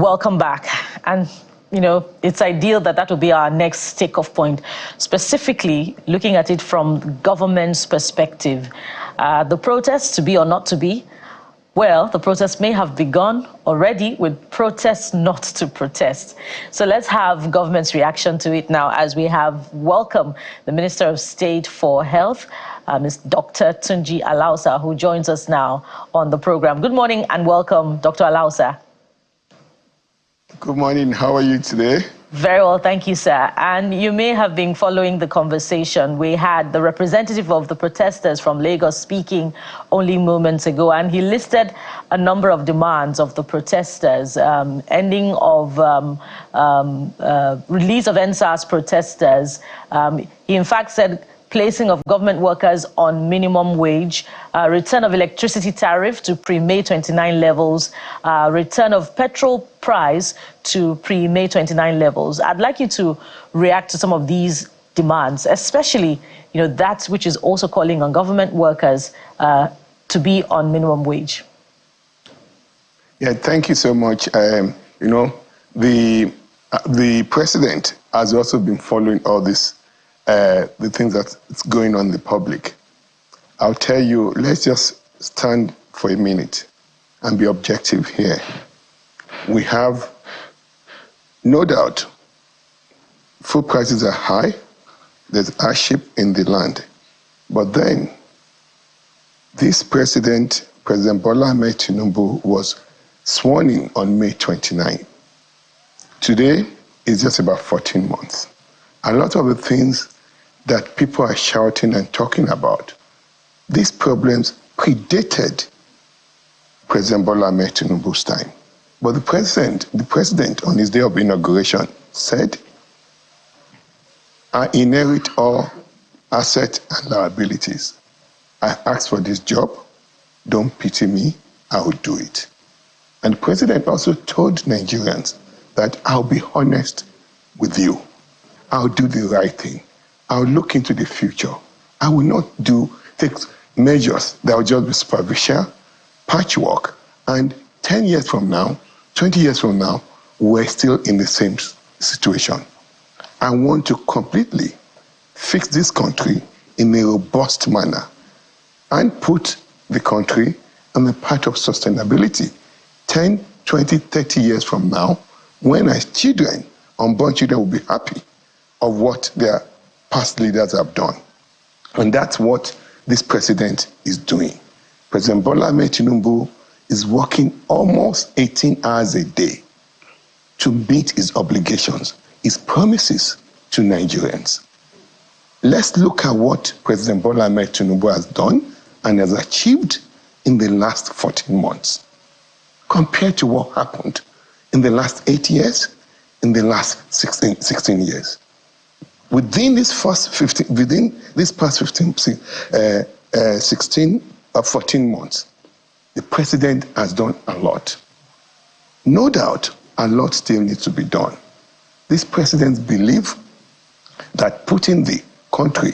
welcome back. And, it's ideal that will be our next takeoff point, specifically looking at it from government's perspective. The protests, to be or not to be, well, the protests may have begun already with protests not to protest. So let's have government's reaction to it now as we have welcomed the Minister of State for Health, Ms. Dr. Tunji Alausa, who joins us now on the program. Good morning and welcome, Dr. Alausa. Good morning. How are you today? Very well, thank you, sir. And you may have been following the conversation. We had the representative of the protesters from Lagos speaking only moments ago, and he listed a number of demands of the protesters, ending of release of NSAS protesters. He in fact said placing of government workers on minimum wage, return of electricity tariff to pre-May 29 levels, return of petrol price to pre-May 29 levels. I'd like you to react to some of these demands, especially, that which is also calling on government workers to be on minimum wage. Yeah, thank you so much. The president has also been following all this, the things that's going on in the public. I'll tell you, let's just stand for a minute and be objective here. We have, no doubt, food prices are high, there's hardship in the land. But then, this President Bola Ahmed Tinubu, was sworn in on May 29. Today is just about 14 months. A lot of the things that people are shouting and talking about, these problems predated President Bola Ahmed Tinubu's time. But the president on his day of inauguration said, I inherit all assets and liabilities. I asked for this job. Don't pity me. I will do it. And the president also told Nigerians that I'll be honest with you. I'll do the right thing. I'll look into the future. I will not take measures that will just be superficial, patchwork, and 10 years from now, 20 years from now, we're still in the same situation. I want to completely fix this country in a robust manner and put the country on the path of sustainability. 10, 20, 30 years from now, when our children, unborn children, will be happy of what their past leaders have done. And that's what this president is doing. President Bola Ahmed Tinubu is working almost 18 hours a day to meet his obligations, his promises to Nigerians. Let's look at what President Bola Ahmed Tinubu has done and has achieved in the last 14 months, compared to what happened in the last 8 years, in the last 16 years. Within this past 14 months, the president has done a lot. No doubt, a lot still needs to be done. These presidents believe that putting the country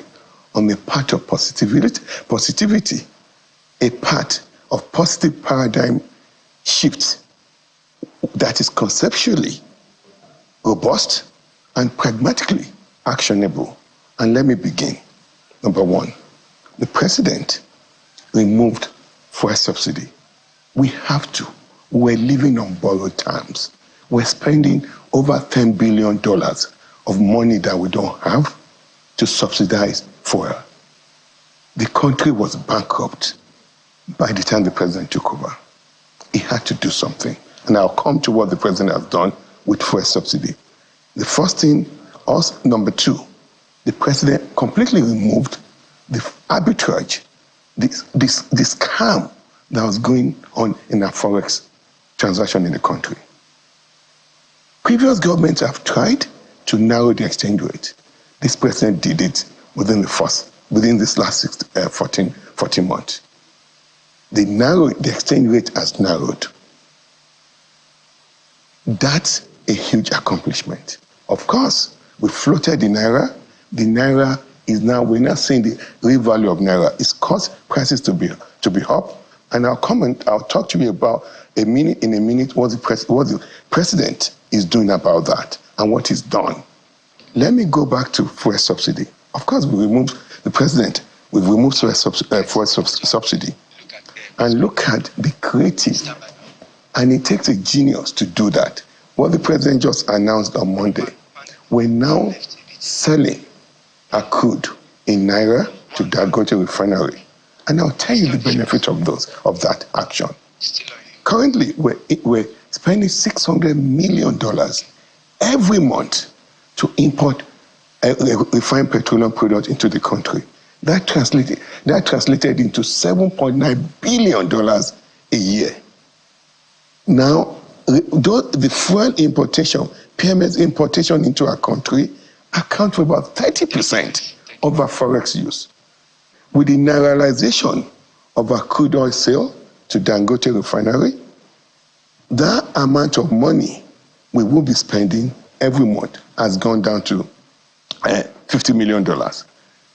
on the path of positivity, a path of positive paradigm shift that is conceptually robust and pragmatically actionable. And let me begin. Number one, the president removed fuel subsidy. We have to. We're living on borrowed terms. We're spending over $10 billion of money that we don't have to subsidize fuel. The country was bankrupt by the time the president took over. He had to do something. And I'll come to what the president has done with fuel subsidy. The first thing, number two, the president completely removed the arbitrage, this scam that was going on in our forex transaction in the country. Previous governments have tried to narrow the exchange rate. This president did it within this last 14 months. The exchange rate has narrowed. That's a huge accomplishment. Of course, we floated the naira. The naira is now, we're not seeing the real value of naira. It's caused prices to be up, And I'll talk to you about in a minute what the president is doing about that and what he's done. Let me go back to fuel subsidy. Of course, we've removed fuel subsidy. And look at the creative. And it takes a genius to do that. What the president just announced on Monday, we're now selling a crude in Naira to Dangote refinery. And I'll tell you the benefit of that action. Currently, we're spending $600 million every month to import refined petroleum products into the country. That translated into $7.9 billion a year. Now, the fuel importation, PMS importation into our country, account for about 30% of our forex use. With the nairalization of our crude oil sale to Dangote refinery, that amount of money we will be spending every month has gone down to $50 million.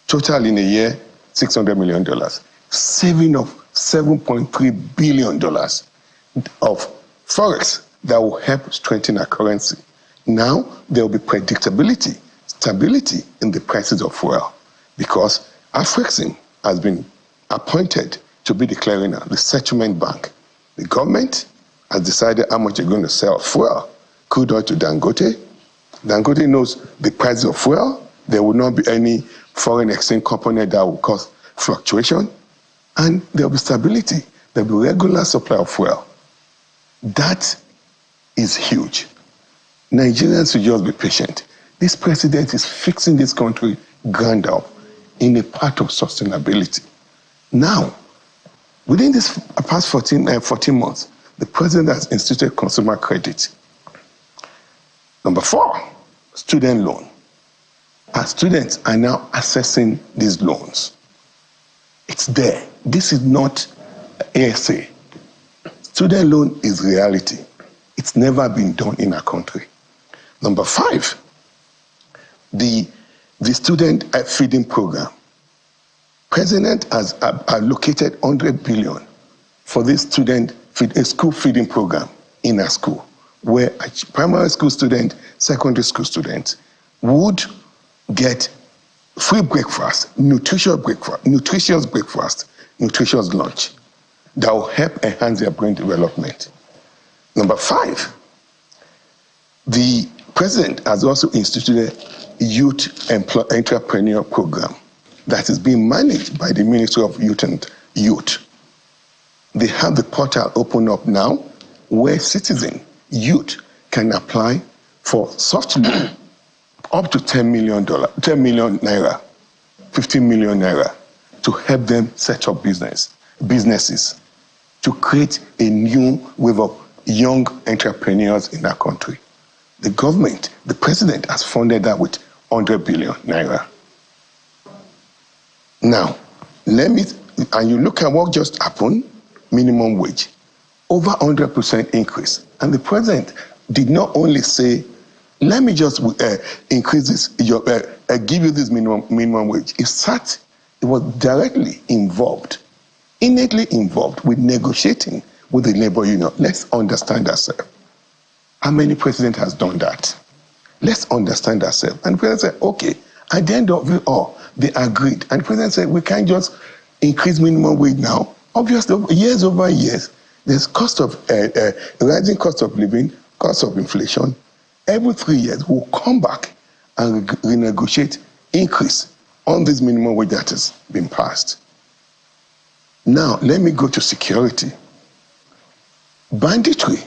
Total in a year, $600 million. Saving of $7.3 billion of forex that will help strengthen our currency. Now, there will be predictability, stability in the prices of fuel, because Afrexim has been appointed to be the clearing, the settlement bank. The government has decided how much they're going to sell fuel, crude oil to Dangote. Dangote knows the price of fuel. There will not be any foreign exchange component that will cause fluctuation. And there will be stability. There will be regular supply of fuel. That is huge. Nigerians should just be patient. This president is fixing this country ground up in a part of sustainability. Now, within this past 14 months, the president has instituted consumer credit. Number 4, student loan. Our students are now accessing these loans. It's there. This is not ASA. Student loan is reality. It's never been done in our country. Number 5, the student feeding program. President has allocated $100 billion for this school feeding program in our school, where a primary school student, secondary school students would get free breakfast, nutritious breakfast, nutritious lunch that will help enhance their brain development. Number 5, the president has also instituted a youth entrepreneur program that is being managed by the Ministry of Youth and Youth. They have the portal open up now where youth can apply for soft loan up to $10 million naira, 15 million naira, to help them set up businesses, to create a new wave of young entrepreneurs in our country. The government, the president, has funded that with 100 billion naira. Now, and you look at what just happened, minimum wage, over 100% increase. And the president did not only say, let me just increase this, give you this minimum wage. It was directly involved, innately involved with negotiating with the labor union. Let's understand ourselves. How many presidents has done that? Let's understand ourselves. And the president said, okay, at the end of it all, they agreed. And the president said, we can't just increase minimum wage now. Obviously, years over years, there's rising cost of living, cost of inflation. Every 3 years, we'll come back and renegotiate increase on this minimum wage that has been passed. Now, let me go to security. Banditry,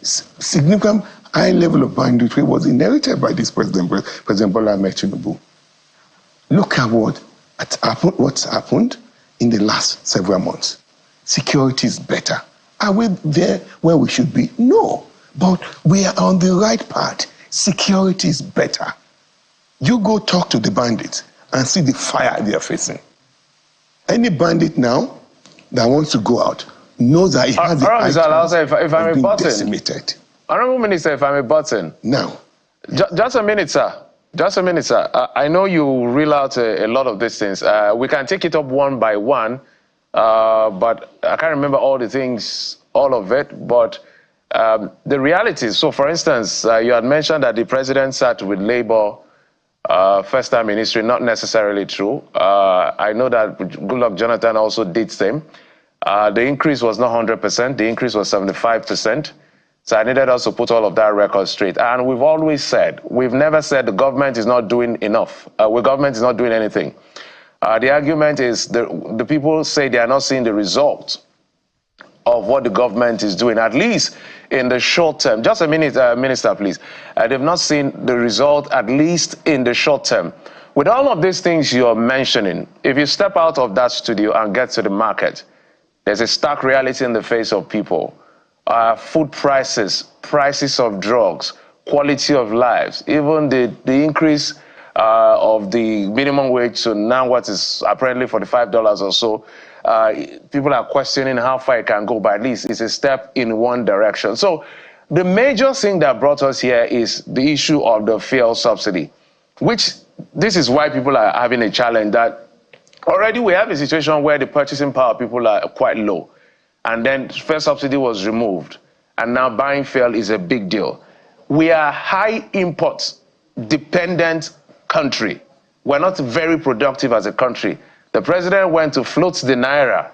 significant high level of banditry was inherited by this President Bola Ahmed Tinubu. Look at what's happened in the last several months. Security is better. Are we there where we should be? No, but we are on the right path. Security is better. You go talk to the bandits and see the fire they are facing. Any bandit now that wants to go out knows that he has the Alausa, if I'm a button. Decimated. Honorable Minister, if I'm a button. Now. Just a minute, sir. Just a minute, sir. I know you reel out a lot of these things. We can take it up one by one. but I can't remember all the things, all of it. But the reality is, so for instance, you had mentioned that the president sat with Labour first time in history. Not necessarily true. I know that Goodluck Jonathan also did same. The increase was not 100%. The increase was 75%. So I needed us to put all of that record straight. And we've always said, we've never said the government is not doing enough. The government is not doing anything. The argument is the people say they are not seeing the result of what the government is doing, at least in the short term. Just a minute, Minister, please. They've not seen the result, at least in the short term. With all of these things you're mentioning, if you step out of that studio and get to the market, there's a stark reality in the face of people. Food prices, prices of drugs, quality of lives, even the increase of the minimum wage to now what is apparently $45 or so. People are questioning how far it can go, but at least it's a step in one direction. So the major thing that brought us here is the issue of the fuel subsidy, which this is why people are having a challenge that already we have a situation where the purchasing power of people are quite low. And then fuel subsidy was removed. And now buying fuel is a big deal. We are high import dependent country. We're not very productive as a country. The president went to float the naira.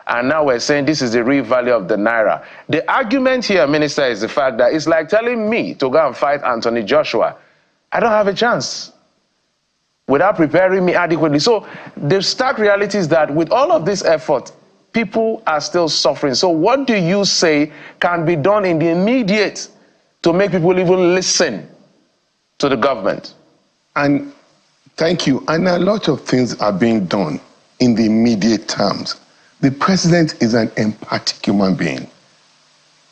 And now we're saying this is the real value of the naira. The argument here, Minister, is the fact that it's like telling me to go and fight Anthony Joshua. I don't have a chance without preparing me adequately. So the stark reality is that with all of this effort, people are still suffering. So what do you say can be done in the immediate to make people even listen to the government? And thank you. And a lot of things are being done in the immediate terms. The president is an empathic human being.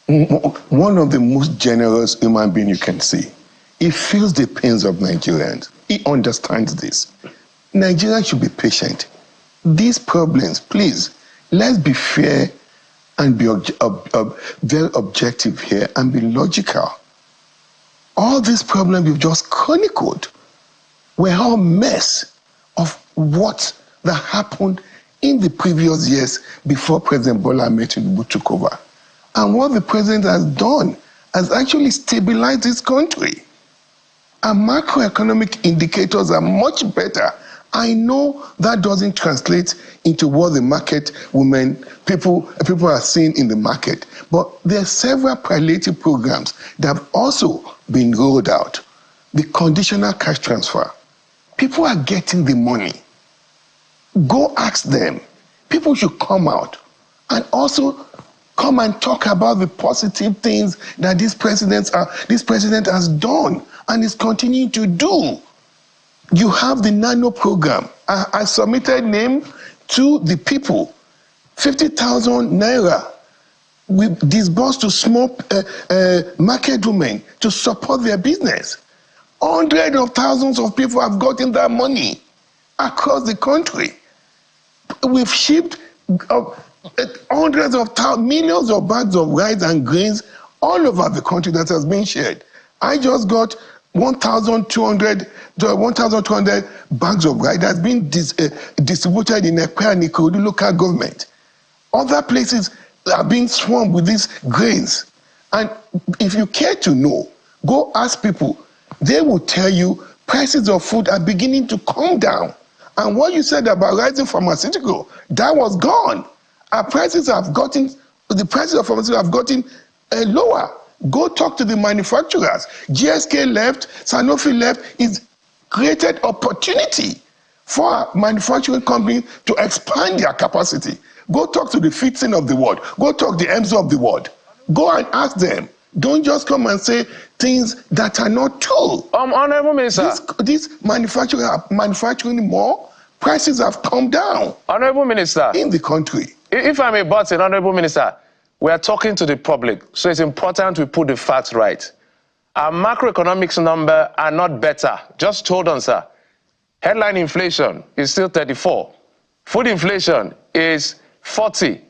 One of the most generous human beings you can see. He feels the pains of Nigerians. He understands this. Nigerians should be patient. These problems, please, let's be fair and be very objective here and be logical. All these problems you've just chronicled were all mess of what that happened in the previous years before President Bola Ahmed Tinubu took over. And what the president has done has actually stabilized this country. And macroeconomic indicators are much better. I know that doesn't translate into what the market people are seeing in the market. But there are several palliative programs that have also been rolled out. The conditional cash transfer. People are getting the money. Go ask them. People should come out and also come and talk about the positive things that this president has done and is continuing to do. You have the nano program. I submitted name to the people. 50,000 naira we disbursed to small market women to support their business. Hundreds of thousands of people have gotten that money across the country. We've shipped hundreds of millions of bags of rice and grains all over the country that has been shared. I just got 1,200 bags of rice that's been distributed in Ekpe and Ikorodu local government. Other places are being swarmed with these grains. And if you care to know, go ask people. They will tell you prices of food are beginning to come down. And what you said about rising pharmaceutical, that was gone. The prices of pharmaceutical have gotten lower. Go talk to the manufacturers. GSK left, Sanofi left. It's created opportunity for manufacturing companies to expand their capacity. Go talk to the Fitzin of the world. Go talk to the EMSO of the world. Go and ask them. Don't just come and say things that are not true. Honorable Minister. This manufacturers are manufacturing more. Prices have come down. Honorable Minister. In the country. If I may butt in, Honorable Minister, we are talking to the public, so it's important we put the facts right. Our macroeconomics numbers are not better. Just hold on, sir. Headline inflation is still 34. Food inflation is 40.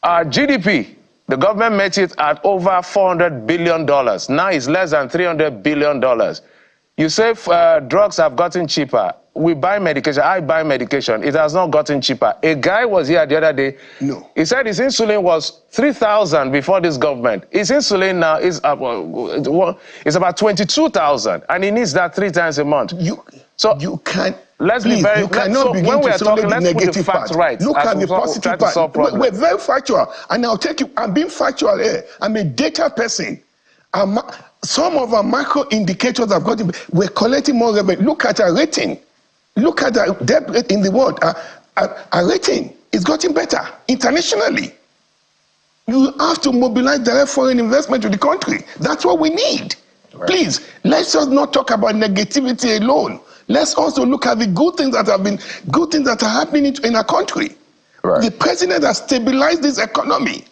Our GDP, the government met it at over $400 billion. Now it's less than $300 billion. You say drugs have gotten cheaper. we buy medication, I buy medication, it has not gotten cheaper. A guy was here the other day. No. He said his insulin was 3,000 before this government. His insulin now is about 22,000, and he needs that 3 times a month. You can't. Let's please, be very. you cannot begin when we to are talking, the let's put the negative facts part. right. Look at the positive part. We're very factual, and I'll take you. I'm being factual here. I'm a data person. Some of our macro indicators have gotten. We're collecting more revenue. Look at our rating. Look at our debt rate in the world. Our rating is getting better internationally. You have to mobilize direct foreign investment to the country. That's what we need. Right. Please, let's just not talk about negativity alone. Let's also look at the good things that are happening in our country. Right. The president has stabilized this economy.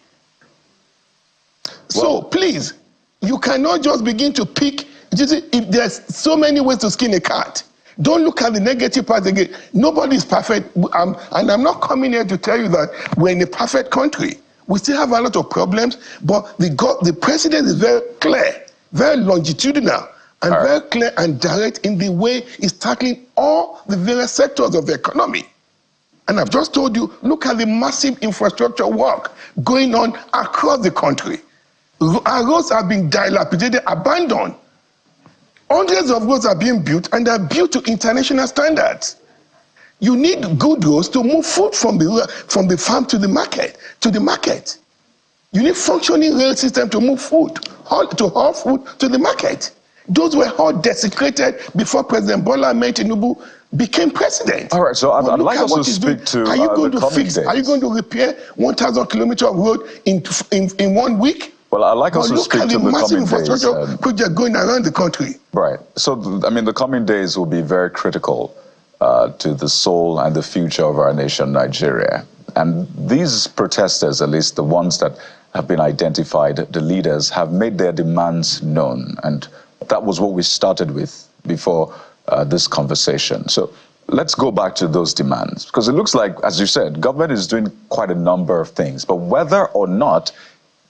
So please, you cannot just begin to pick. If there's so many ways to skin a cat, don't look at the negative part again. Nobody is perfect, and I'm not coming here to tell you that we're in a perfect country. We still have a lot of problems, but the president is very clear, very longitudinal, and very clear and direct in the way he's tackling all the various sectors of the economy. And I've just told you, look at the massive infrastructure work going on across the country. Our roads have been dilapidated, abandoned. Hundreds of roads are being built, and they're built to international standards. You need good roads to move food from the farm to the market. You need functioning rail system to move food, to haul food to the market. Those were all desecrated before President Bola Ahmed Tinubu became president. All right, so I'd like us to speak to Are you going to fix? Days. Are you going to repair 1,000 kilometers of road in 1 week? Well, I'd like us to speak to the coming days. Look at the massive infrastructure project going around the country. Right. So, I mean, the coming days will be very critical to the soul and the future of our nation, Nigeria. And these protesters, at least the ones that have been identified, the leaders, have made their demands known. And that was what we started with before this conversation. So let's go back to those demands, because it looks like, as you said, government is doing quite a number of things. But whether or not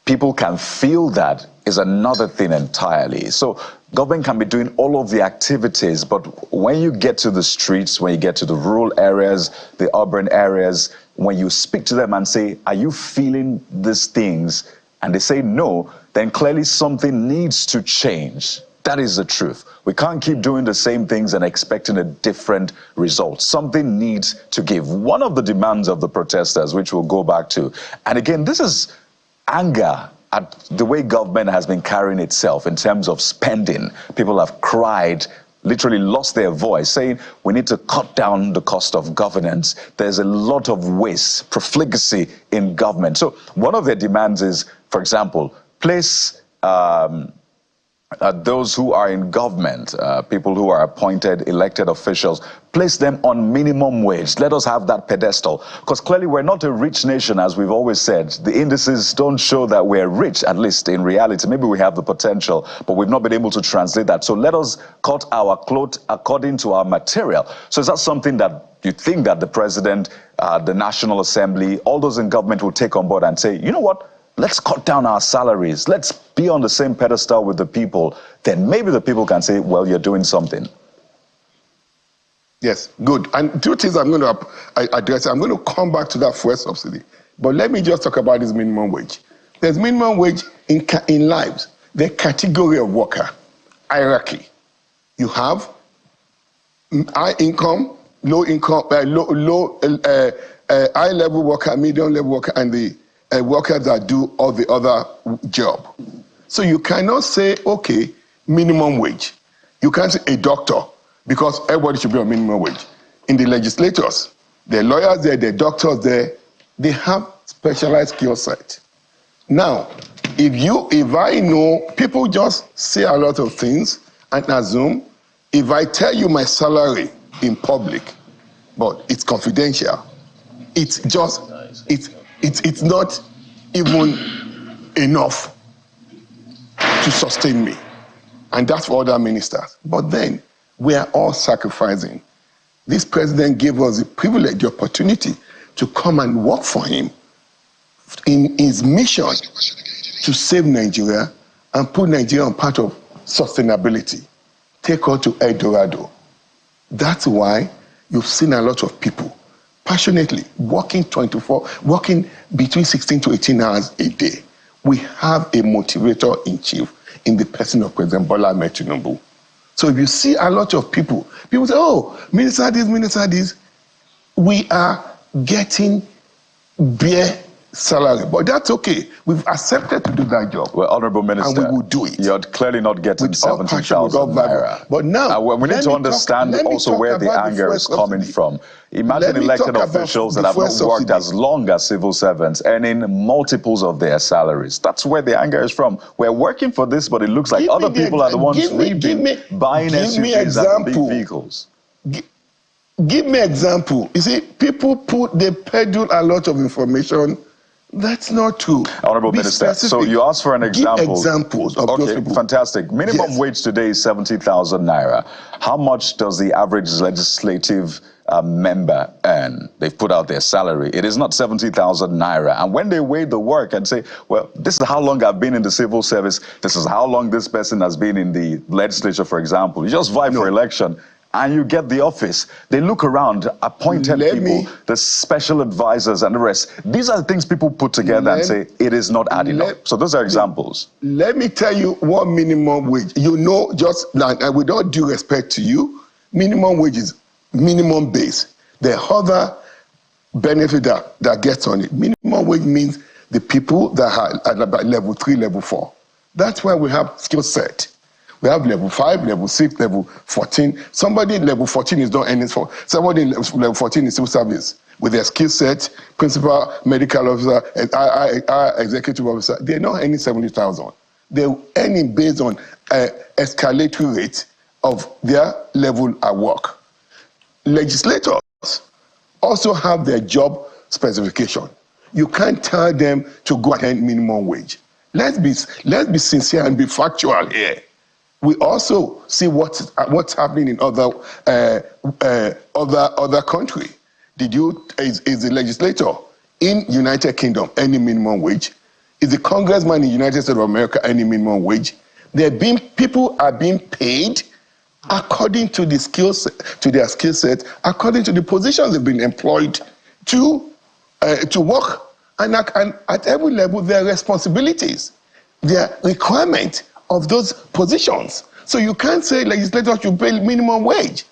people can feel that is another thing entirely. So government can be doing all of the activities, but when you get to the streets, when you get to the rural areas, the urban areas, when you speak to them and say, are you feeling these things? And they say no, then clearly something needs to change. That is the truth. We can't keep doing the same things and expecting a different result. Something needs to give. One of the demands of the protesters, which we'll go back to, and again, this is anger at the way government has been carrying itself in terms of spending. People have cried, literally lost their voice, saying we need to cut down the cost of governance. There's a lot of waste, profligacy in government. So one of their demands is, for example, place those who are in government, people who are appointed, elected officials, place them on minimum wage. Let us have that pedestal. Because clearly we're not a rich nation, as we've always said. The indices don't show that we're rich, at least in reality. Maybe we have the potential, but we've not been able to translate that. So let us cut our cloth according to our material. So is that something that you think that the president, the National Assembly, all those in government will take on board and say, you know what? Let's cut down our salaries. Let's be on the same pedestal with the people. Then maybe the people can say, well, you're doing something. Yes, good. And two things I'm going to address. I'm going to come back to that fuel subsidy. But let me just talk about this minimum wage. There's minimum wage in lives. The category of worker, hierarchy. You have high income, low income, high level worker, medium level worker, and the workers that do all the other job. So you cannot say, okay, minimum wage. You can't say a doctor, because everybody should be on minimum wage. In the legislators, the lawyers there, the doctors there, they have specialized skill set. Now, if I know, people just say a lot of things and assume, if I tell you my salary in public, but it's confidential, it's just, it's not even enough to sustain me. And that's for other ministers. But then we are all sacrificing. This president gave us the privilege, the opportunity to come and work for him in his mission to save Nigeria and put Nigeria on part of sustainability. Take her to El Dorado. That's why you've seen a lot of people passionately working between 16 to 18 hours a day. We have a motivator in chief in the person of President Bola Ahmed Tinubu. So if you see a lot of people say, oh, minister this, we are getting bare salary, but that's okay. We've accepted to do that job. Well, Honorable Minister, and we will do it. You're clearly not getting 70,000 naira. But now, we need to understand also where the anger is coming from. Imagine elected officials that have not worked as long as civil servants, earning multiples of their salaries. That's where the anger is from. We're working for this, but it looks like other people are the ones buying SUVs and big vehicles. Give me example. You see, they peddle a lot of information. That's not true. Honorable Minister, specific. So you asked for an example. Give examples of those people. Fantastic. Minimum wage today is 70,000 naira. How much does the average legislative member earn? They've put out their salary. It is not 70,000 naira. And when they weigh the work and say, well, this is how long I've been in the civil service, this is how long this person has been in the legislature, for example, you just vie for election, and you get the office. They look around, appointed people, the special advisors and the rest. These are the things people put together and say, it is not adding up. So those are examples. Let me tell you what minimum wage, just like, and with all due respect to you, minimum wage is minimum base. The other benefit that gets on it, minimum wage means the people that are at about level 3, level 4. That's why we have skill set. We have level 5, level 6, level 14. Somebody in level 14 is not earning for. Somebody in level 14 is civil service with their skill set, principal medical officer, and our executive officer. They're not earning 70,000. They're earning based on escalatory rate of their level at work. Legislators also have their job specification. You can't tell them to go and earn minimum wage. Let's be sincere and be factual here. We also see what's happening in other country. Is the legislator in United Kingdom earning minimum wage? Is the congressman in United States of America earning minimum wage? People are being paid according to their skill set, according to the positions they've been employed to work, and at every level their responsibilities, their requirement of those positions. So you can't say legislators should pay minimum wage.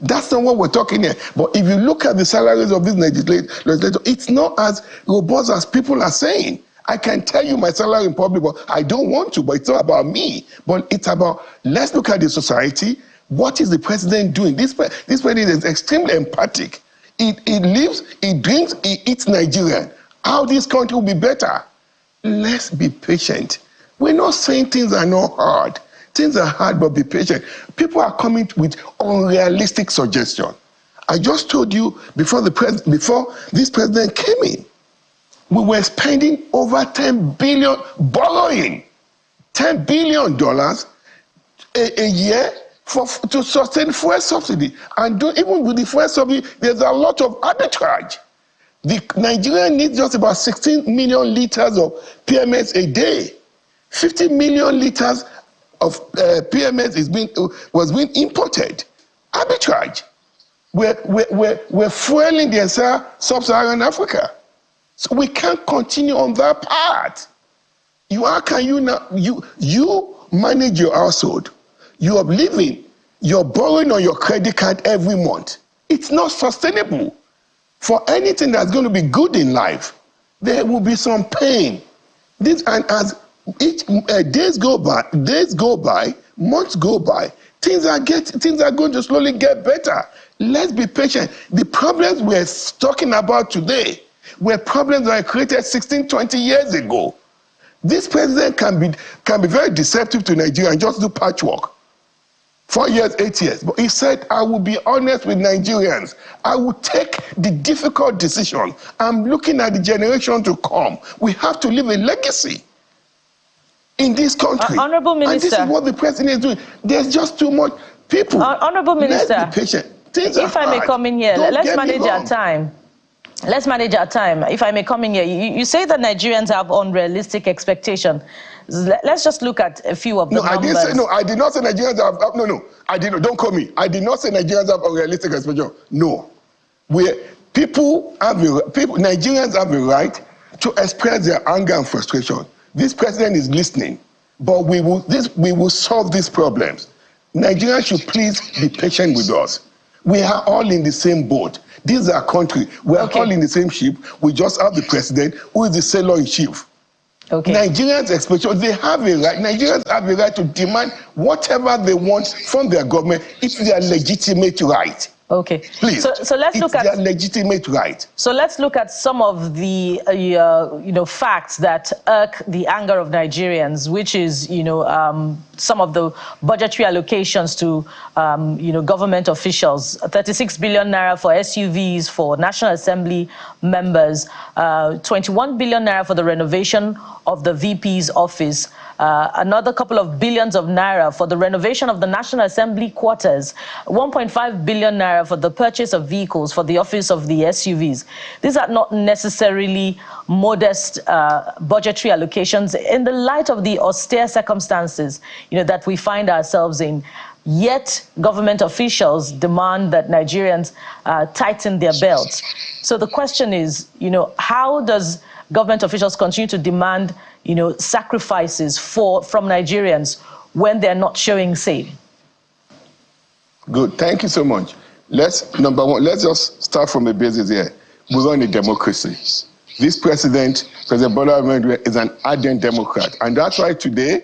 That's not what we're talking here. But if you look at the salaries of these legislators, it's not as robust as people are saying. I can tell you my salary in public, but I don't want to. But it's not about me. But it's about, let's look at the society. What is the president doing? This president is extremely empathic. He lives, he drinks, he eats Nigerian. How this country will be better? Let's be patient. We're not saying things are not hard. Things are hard, but be patient. People are coming with unrealistic suggestions. I just told you before this president came in, we were spending over $10 billion, borrowing $10 billion a year to sustain fuel subsidy. And even with the fuel subsidy, there's a lot of arbitrage. The Nigeria needs just about 16 million liters of PMS a day. 50 million liters of PMS was being imported. Arbitrage. We're fueling the entire sub-Saharan Africa. So we can't continue on that path. How can you now? You manage your household. You are living. You're borrowing on your credit card every month. It's not sustainable. For anything that's going to be good in life, there will be some pain. As days go by, months go by, things are going to slowly get better. Let's be patient. The problems we're talking about today were problems that were created 16, 20 years ago. This president can be very deceptive to Nigeria and just do patchwork. 4 years, 8 years. But he said, I will be honest with Nigerians. I will take the difficult decision. I'm looking at the generation to come. We have to leave a legacy in this country. Honorable Minister. And this is what the president is doing. There's just too much people. Honorable Minister. Let's be patient. If I may come in here, let's manage our time. Let's manage our time. If I may come in here, you say that Nigerians have unrealistic expectation. Let's just look at a few of the numbers. I did not say Nigerians have, no, I did not, don't call me. I did not say Nigerians have unrealistic expectations. No. Nigerians have a right to express their anger and frustration. This president is listening, but we will solve these problems. Nigerians should please be patient with us. We are all in the same boat. This is our country. We are all in the same ship. We just have the president who is the sailor-in-chief. Okay. Nigerians expectations, they have a right. Nigerians have a right to demand whatever they want from their government. It's their legitimate right. Okay. Please. So let's look at their legitimate right. So let's look at some of the facts that irk the anger of Nigerians, which is some of the budgetary allocations to government officials. 36 billion naira for SUVs for National Assembly members, 21 billion naira for the renovation of the VP's office. Another couple of billions of naira for the renovation of the National Assembly quarters, 1.5 billion naira for the purchase of vehicles for the office of the SUVs. These are not necessarily modest budgetary allocations in the light of the austere circumstances that we find ourselves in. Yet government officials demand that Nigerians tighten their belts. So the question is, how does government officials continue to demand sacrifices from Nigerians when they're not showing say? Good, thank you so much. Number one, let's just start from the basis here. We run a democracy. This President Bola Ahmed, is an ardent Democrat, and that's why today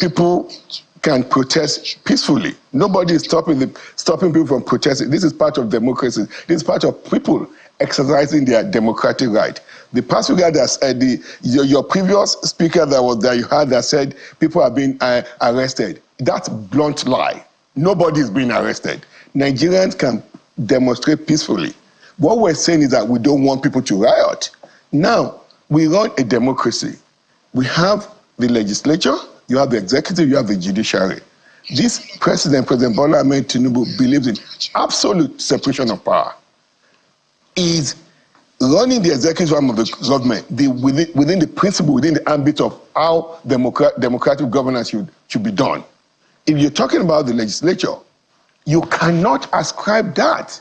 people can protest peacefully. Nobody is stopping people from protesting. This is part of democracy. This is part of people exercising their democratic right. The past week, your previous speaker that was there, you heard that said people are being arrested. That's blunt lie. Nobody is being arrested. Nigerians can demonstrate peacefully. What we're saying is that we don't want people to riot. Now, we run a democracy. We have the legislature, you have the executive, you have the judiciary. This President Bola Ahmed Tinubu, believes in absolute separation of power. Is running the executive arm of the government within the principle, within the ambit of how democratic governance should be done. If you're talking about the legislature, you cannot ascribe that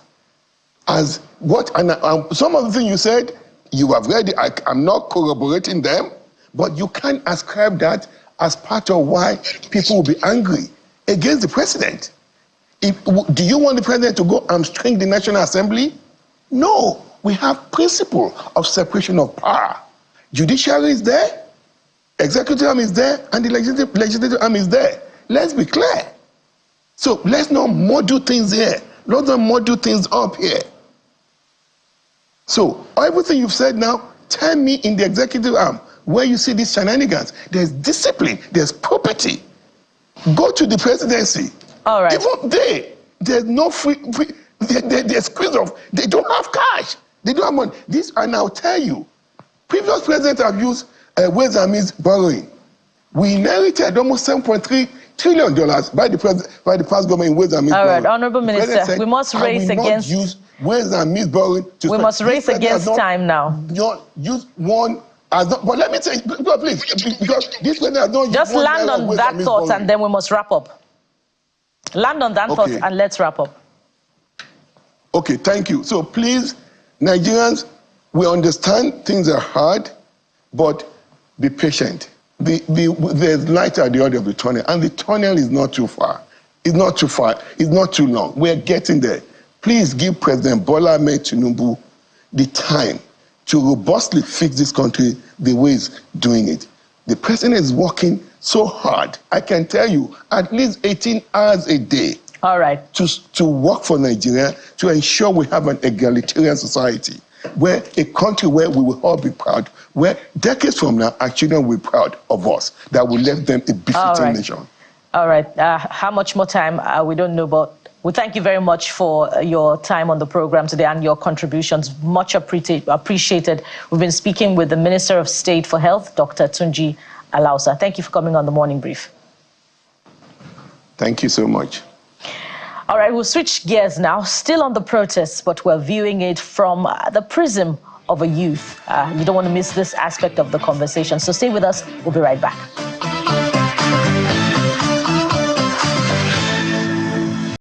as what, and some of the things you said, you have read it, I'm not corroborating them, but you can't ascribe that as part of why people will be angry against the president. Do you want the president to go hamstring the National Assembly? No, we have principle of separation of power. Judiciary is there, executive arm is there, and the legislative arm is there. Let's be clear. So let's not model things here. Let's not model things up here. So everything you've said now, tell me in the executive arm where you see these shenanigans. There's discipline, there's property. Go to the presidency. All right. Even there's no they're squeezed off. They don't have cash. They don't have money. And I'll tell you, previous presidents have used ways and means borrowing. We inherited almost $7.3 trillion by the past government in ways and means borrowing. All right, Honorable Minister, said, we must race against... use ways and means borrowing to... We must race against time now. Use one... but let me say, please, because this president has not... Just land on that thought and then we must wrap up. Land on that thought and let's wrap up. Okay, thank you. So please, Nigerians, we understand things are hard, but be patient. There's light at the end of the tunnel, and the tunnel is not too far. It's not too far. It's not too long. We're getting there. Please give President Bola Ahmed Tinubu the time to robustly fix this country the way he's doing it. The president is working so hard. I can tell you, at least 18 hours a day. All right. To work for Nigeria, to ensure we have an egalitarian society, where a country where we will all be proud, where decades from now, our children will be proud of us, that we left them a befitting nation. All right. How much more time? We don't know, but we thank you very much for your time on the program today and your contributions. Much appreciated. We've been speaking with the Minister of State for Health, Dr. Tunji Alausa. Thank you for coming on the Morning Brief. Thank you so much. All right, we'll switch gears now. Still on the protests, but we're viewing it from the prism of a youth. You don't want to miss this aspect of the conversation. So stay with us. We'll be right back.